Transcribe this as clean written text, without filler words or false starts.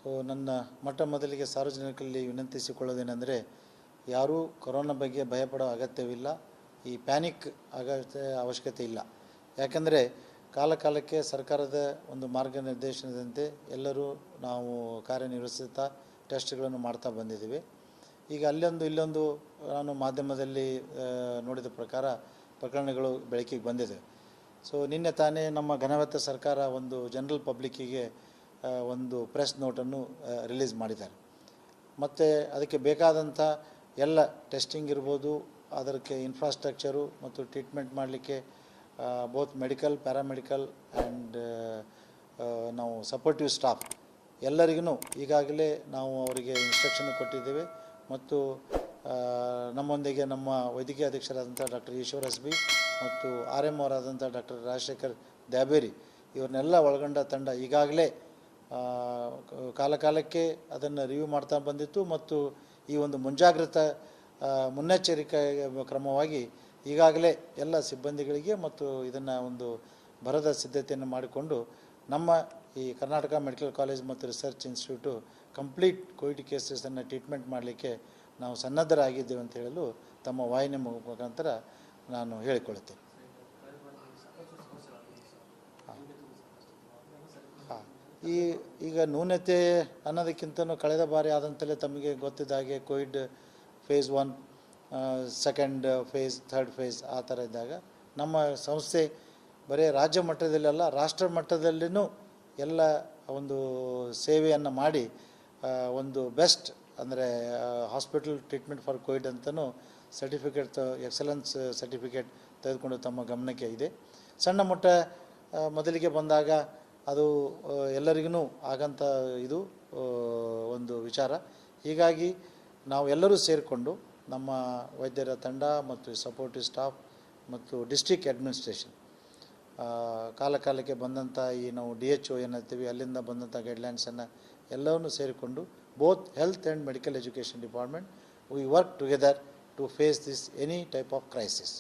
So ನನ್ನ ಮೊದಲಿಗೆ ಸಾರ್ವಜನಿಕರಲ್ಲಿ ವಿನಂತಿಸಿಕೊಳ್ಳೋದೇನೆಂದರೆ, ಯಾರೂ ಕೊರೋನಾ ಬಗ್ಗೆ ಭಯಪಡೋ ಅಗತ್ಯವಿಲ್ಲ. ಈ ಪ್ಯಾನಿಕ್ ಅವಶ್ಯಕತೆ ಇಲ್ಲ. ಯಾಕೆಂದರೆ ಕಾಲಕ್ಕೆ ಸರ್ಕಾರದ ಒಂದು ಮಾರ್ಗನಿರ್ದೇಶನದಂತೆ ಎಲ್ಲರೂ ನಾವು ಕಾರ್ಯನಿರ್ವಹಿಸುತ್ತಾ ಟೆಸ್ಟ್ಗಳನ್ನು ಮಾಡ್ತಾ ಬಂದಿದ್ದೀವಿ. ಈಗ ಇಲ್ಲೊಂದು ನಾನು ಮಾಧ್ಯಮದಲ್ಲಿ ನೋಡಿದ ಪ್ರಕಾರ ಪ್ರಕರಣಗಳು ಬೆಳಕಿಗೆ ಬಂದಿದೆ. ಸೊ ನಿನ್ನೆ ತಾನೇ ನಮ್ಮ ಘನವೆತ್ತ ಸರ್ಕಾರ ಒಂದು ಜನರಲ್ ಪಬ್ಲಿಕ್ಕಿಗೆ ಒಂದು ಪ್ರೆಸ್ ನೋಟನ್ನು ರಿಲೀಸ್ ಮಾಡಿದ್ದಾರೆ. ಮತ್ತು ಅದಕ್ಕೆ ಬೇಕಾದಂಥ ಎಲ್ಲ ಟೆಸ್ಟಿಂಗ್ ಇರ್ಬೋದು, ಅದಕ್ಕೆ ಇನ್ಫ್ರಾಸ್ಟ್ರಕ್ಚರು ಮತ್ತು ಟ್ರೀಟ್ಮೆಂಟ್ ಮಾಡಲಿಕ್ಕೆ ಬೋತ್ ಮೆಡಿಕಲ್, ಪ್ಯಾರಾಮೆಡಿಕಲ್ ಆ್ಯಂಡ್ ನಾವು ಸಪೋರ್ಟಿವ್ ಸ್ಟಾಫ್ ಎಲ್ಲರಿಗೂ ಈಗಾಗಲೇ ನಾವು ಅವರಿಗೆ ಇನ್ಸ್ಟ್ರಕ್ಷನ್ ಕೊಟ್ಟಿದ್ದೇವೆ. ಮತ್ತು ನಮ್ಮೊಂದಿಗೆ ನಮ್ಮ ವೈದ್ಯಕೀಯ ಅಧೀಕ್ಷರಾದಂಥ ಡಾಕ್ಟರ್ ಈಶ್ವರ್ ಎಸ್ ಬಿ ಮತ್ತು RM ಅವರಾದಂಥ ಡಾಕ್ಟರ್ ರಾಜಶೇಖರ್ ದ್ಯಾಬೇರಿ ಇವ್ರನ್ನೆಲ್ಲ ಒಳಗೊಂಡ ತಂಡ ಈಗಾಗಲೇ ಕಾಲಕ್ಕೆ ಅದನ್ನು ರಿವ್ಯೂ ಮಾಡ್ತಾ ಬಂದಿತ್ತು. ಮತ್ತು ಈ ಒಂದು ಮುನ್ನೆಚ್ಚರಿಕೆ ಕ್ರಮವಾಗಿ ಈಗಾಗಲೇ ಎಲ್ಲ ಸಿಬ್ಬಂದಿಗಳಿಗೆ ಮತ್ತು ಇದನ್ನು ಒಂದು ಭರದ ಸಿದ್ಧತೆಯನ್ನು ಮಾಡಿಕೊಂಡು ನಮ್ಮ ಈ ಕರ್ನಾಟಕ ಮೆಡಿಕಲ್ ಕಾಲೇಜ್ ಮತ್ತು ರಿಸರ್ಚ್ ಇನ್ಸ್ಟಿಟ್ಯೂಟು ಕಂಪ್ಲೀಟ್ ಕೋವಿಡ್ ಕೇಸಸನ್ನು ಟ್ರೀಟ್ಮೆಂಟ್ ಮಾಡಲಿಕ್ಕೆ ನಾವು ಸನ್ನದ್ಧರಾಗಿದ್ದೇವೆ ಅಂತ ಹೇಳಲು ತಮ್ಮ ವಾಹಿನಿ ಮುಖಾಂತರ ನಾನು ಹೇಳಿಕೊಳ್ಳುತ್ತೇನೆ. ಈಗ ನ್ಯೂನತೆ ಅನ್ನೋದಕ್ಕಿಂತಲೂ ಕಳೆದ ಬಾರಿ ಆದಂತಲೇ ತಮಗೆ ಗೊತ್ತಿದ್ದ ಹಾಗೆ Covid phase 1, second phase, third phase ಆ ಥರ ಇದ್ದಾಗ ನಮ್ಮ ಸಂಸ್ಥೆ ಬರೀ ರಾಜ್ಯ ಮಟ್ಟದಲ್ಲೆಲ್ಲ ರಾಷ್ಟ್ರ ಮಟ್ಟದಲ್ಲಿಯೂ ಎಲ್ಲ ಒಂದು ಸೇವೆಯನ್ನು ಮಾಡಿ ಒಂದು ಬೆಸ್ಟ್ ಅಂದರೆ ಹಾಸ್ಪಿಟಲ್ ಟ್ರೀಟ್ಮೆಂಟ್ ಫಾರ್ ಕೋವಿಡ್ ಅಂತಲೂ ಸರ್ಟಿಫಿಕೇಟ್, ಎಕ್ಸಲೆನ್ಸ್ ಸರ್ಟಿಫಿಕೇಟ್ ತೆಗೆದುಕೊಂಡು ತಮ್ಮ ಗಮನಕ್ಕೆ ಇದೆ. ಸಣ್ಣ ಮಟ್ಟ ಮೊದಲಿಗೆ ಬಂದಾಗ ಅದು ಎಲ್ಲರಿಗೂ ಆಗಂಥ ಇದು ಒಂದು ವಿಚಾರ. ಹೀಗಾಗಿ ನಾವು ಎಲ್ಲರೂ ಸೇರಿಕೊಂಡು ನಮ್ಮ ವೈದ್ಯರ ತಂಡ ಮತ್ತು ಸಪೋರ್ಟಿವ್ ಸ್ಟಾಫ್ ಮತ್ತು ಡಿಸ್ಟ್ರಿಕ್ಟ್ ಅಡ್ಮಿನಿಸ್ಟ್ರೇಷನ್ ಕಾಲಕ್ಕೆ ಬಂದಂಥ ಈ ನಾವು DHO ಏನಂತೀವಿ ಅಲ್ಲಿಂದ ಬಂದಂಥ ಗೈಡ್ಲೈನ್ಸನ್ನು ಎಲ್ಲವನ್ನೂ ಸೇರಿಕೊಂಡು both health and medical education department we work together to face this any type of crisis.